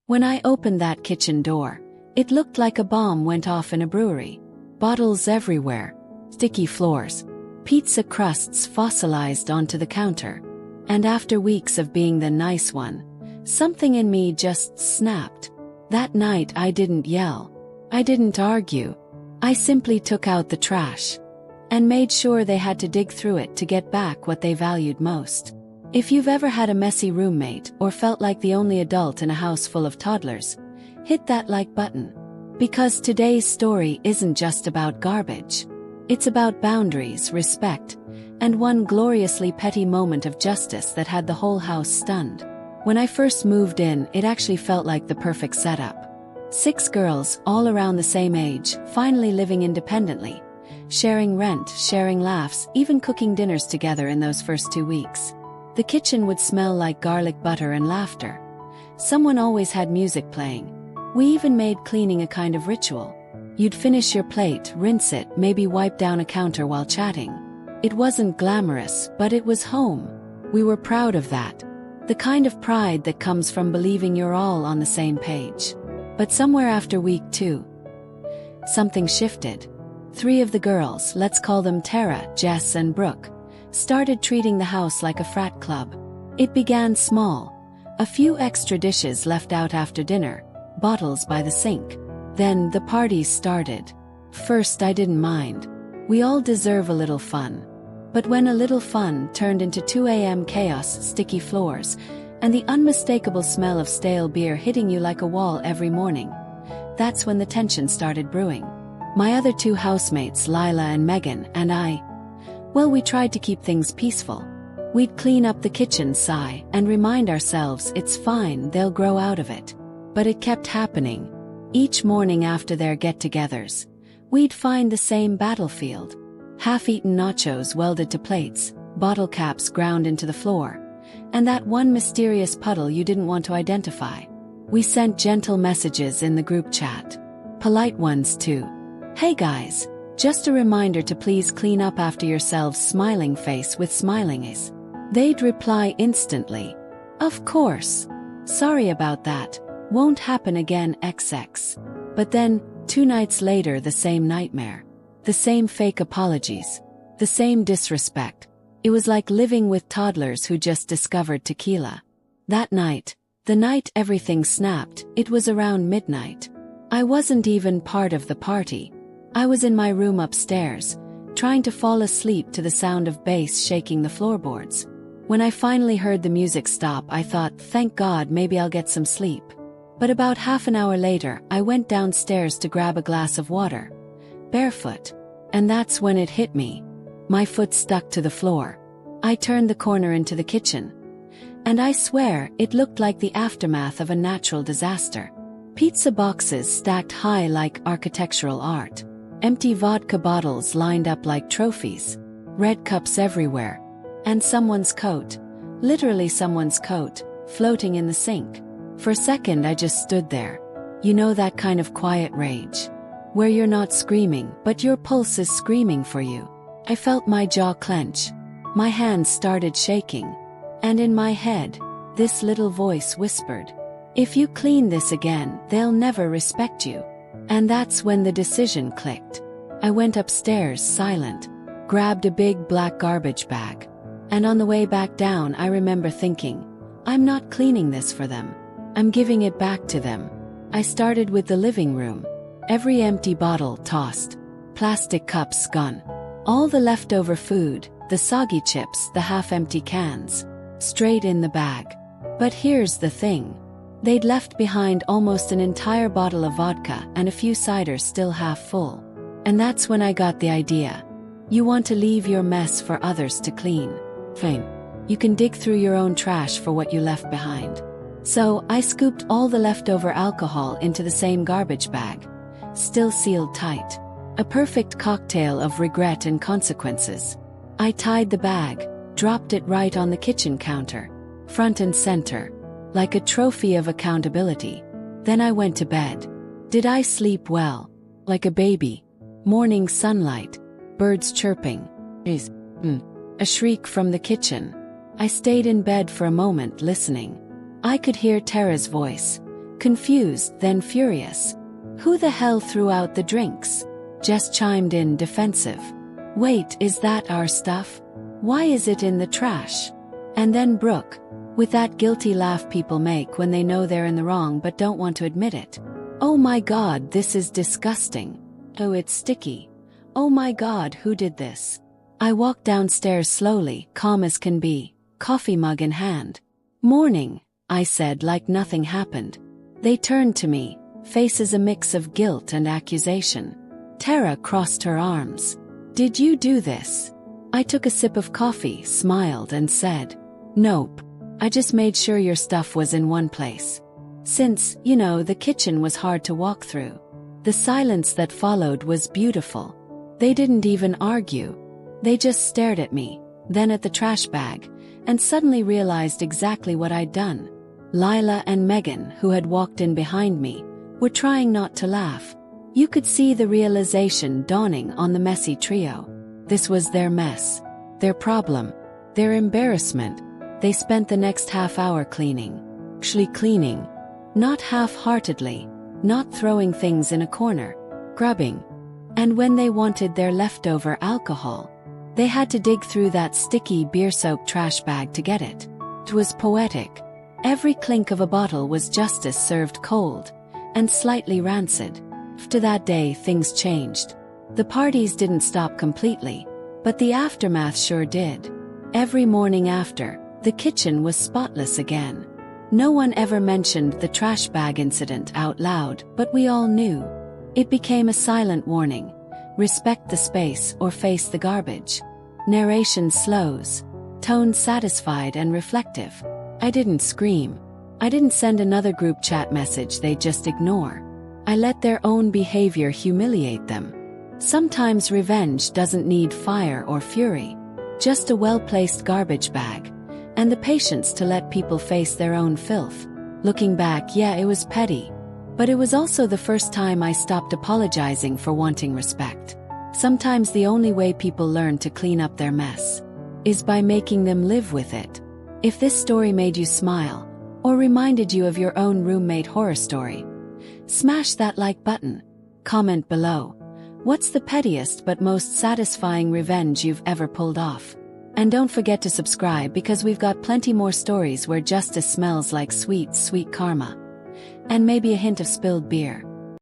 When I opened that kitchen door, it looked like a bomb went off in a brewery. Bottles everywhere, sticky floors, pizza crusts fossilized onto the counter. And after weeks of being the nice one, something in me just snapped. That night I didn't yell. I didn't argue. I simply took out the trash and made sure they had to dig through it to get back what they valued most. If you've ever had a messy roommate or felt like the only adult in a house full of toddlers, hit that like button. Because today's story isn't just about garbage. It's about boundaries, respect, and one gloriously petty moment of justice that had the whole house stunned. When I first moved in, it actually felt like the perfect setup. 6 girls, all around the same age, finally living independently, sharing rent, sharing laughs, even cooking dinners together in those first 2 weeks. The kitchen would smell like garlic butter and laughter. Someone always had music playing. We even made cleaning a kind of ritual. You'd finish your plate, rinse it, maybe wipe down a counter while chatting. It wasn't glamorous, but it was home. We were proud of that. The kind of pride that comes from believing you're all on the same page. But somewhere after week 2, something shifted. 3 of the girls, let's call them Tara, Jess and Brooke, started treating the house like a frat club. It began small. A few extra dishes left out after dinner, bottles by the sink. Then the parties started. First I didn't mind. We all deserve a little fun. But when a little fun turned into 2 a.m. chaos, sticky floors, and the unmistakable smell of stale beer hitting you like a wall every morning, that's when the tension started brewing. My other 2 housemates, Lila and Megan, and I, well, we tried to keep things peaceful. We'd clean up the kitchen, sigh, and remind ourselves it's fine, they'll grow out of it. But it kept happening. Each morning after their get-togethers, we'd find the same battlefield. Half-eaten nachos welded to plates, bottle caps ground into the floor, and that one mysterious puddle you didn't want to identify. We sent gentle messages in the group chat. Polite ones too. Hey guys, just a reminder to please clean up after yourselves, smiling face with smiling eyes. They'd reply instantly. Of course. Sorry about that. Won't happen again XX. But then, 2 nights later, the same nightmare. The same fake apologies. The same disrespect. It was like living with toddlers who just discovered tequila. That night, the night everything snapped, it was around midnight. I wasn't even part of the party. I was in my room upstairs, trying to fall asleep to the sound of bass shaking the floorboards. When I finally heard the music stop, I thought, thank God, maybe I'll get some sleep. But about half an hour later, I went downstairs to grab a glass of water. Barefoot. And that's when it hit me. My foot stuck to the floor. I turned the corner into the kitchen. And I swear, it looked like the aftermath of a natural disaster. Pizza boxes stacked high like architectural art. Empty vodka bottles lined up like trophies. Red cups everywhere. And someone's coat, literally someone's coat, floating in the sink. For a second I just stood there. You know, that kind of quiet rage, where you're not screaming, but your pulse is screaming for you. I felt my jaw clench. My hands started shaking. And in my head, this little voice whispered, if you clean this again, they'll never respect you. And that's when the decision clicked. I went upstairs, silent, grabbed a big black garbage bag. And on the way back down, I remember thinking, I'm not cleaning this for them. I'm giving it back to them. I started with the living room. Every empty bottle tossed. Plastic cups gone. All the leftover food, the soggy chips, the half-empty cans, straight in the bag. But here's the thing. They'd left behind almost an entire bottle of vodka and a few ciders still half full. And that's when I got the idea. You want to leave your mess for others to clean. Fine. You can dig through your own trash for what you left behind. So I scooped all the leftover alcohol into the same garbage bag, still sealed tight. A perfect cocktail of regret and consequences. I tied the bag, dropped it right on the kitchen counter, front and center, like a trophy of accountability. Then I went to bed. Did I sleep well? Like a baby. Morning sunlight, birds chirping. A shriek from the kitchen. I stayed in bed for a moment listening. I could hear Tara's voice, confused, then furious. Who the hell threw out the drinks? Jess chimed in, defensive. Wait, is that our stuff? Why is it in the trash? And then Brooke, with that guilty laugh people make when they know they're in the wrong but don't want to admit it. Oh my God, this is disgusting. Oh, it's sticky. Oh my God, who did this? I walked downstairs slowly, calm as can be, coffee mug in hand. Morning, I said like nothing happened. They turned to me, faces a mix of guilt and accusation. Tara crossed her arms. Did you do this? I took a sip of coffee, smiled and said, nope. I just made sure your stuff was in one place. Since, the kitchen was hard to walk through. The silence that followed was beautiful. They didn't even argue. They just stared at me, then at the trash bag, and suddenly realized exactly what I'd done. Lila and Megan, who had walked in behind me, were trying not to laugh. You could see the realization dawning on the messy trio. This was their mess, their problem, their embarrassment. They spent the next half hour cleaning. Actually cleaning. Not half-heartedly, not throwing things in a corner, grubbing. And when they wanted their leftover alcohol, they had to dig through that sticky beer-soaked trash bag to get it. It was poetic. Every clink of a bottle was justice served cold, and slightly rancid. After that day, things changed. The parties didn't stop completely, but the aftermath sure did. Every morning after, the kitchen was spotless again. No one ever mentioned the trash bag incident out loud, but we all knew. It became a silent warning. Respect the space or face the garbage. Narration slows. Tone satisfied and reflective. I didn't scream. I didn't send another group chat message they'd just ignore. I let their own behavior humiliate them. Sometimes revenge doesn't need fire or fury. Just a well-placed garbage bag. And the patience to let people face their own filth. Looking back, yeah, it was petty. But it was also the first time I stopped apologizing for wanting respect. Sometimes the only way people learn to clean up their mess is by making them live with it. If this story made you smile, or reminded you of your own roommate horror story, smash that like button. Comment below. What's the pettiest but most satisfying revenge you've ever pulled off? And don't forget to subscribe because we've got plenty more stories where justice smells like sweet, sweet karma. And maybe a hint of spilled beer.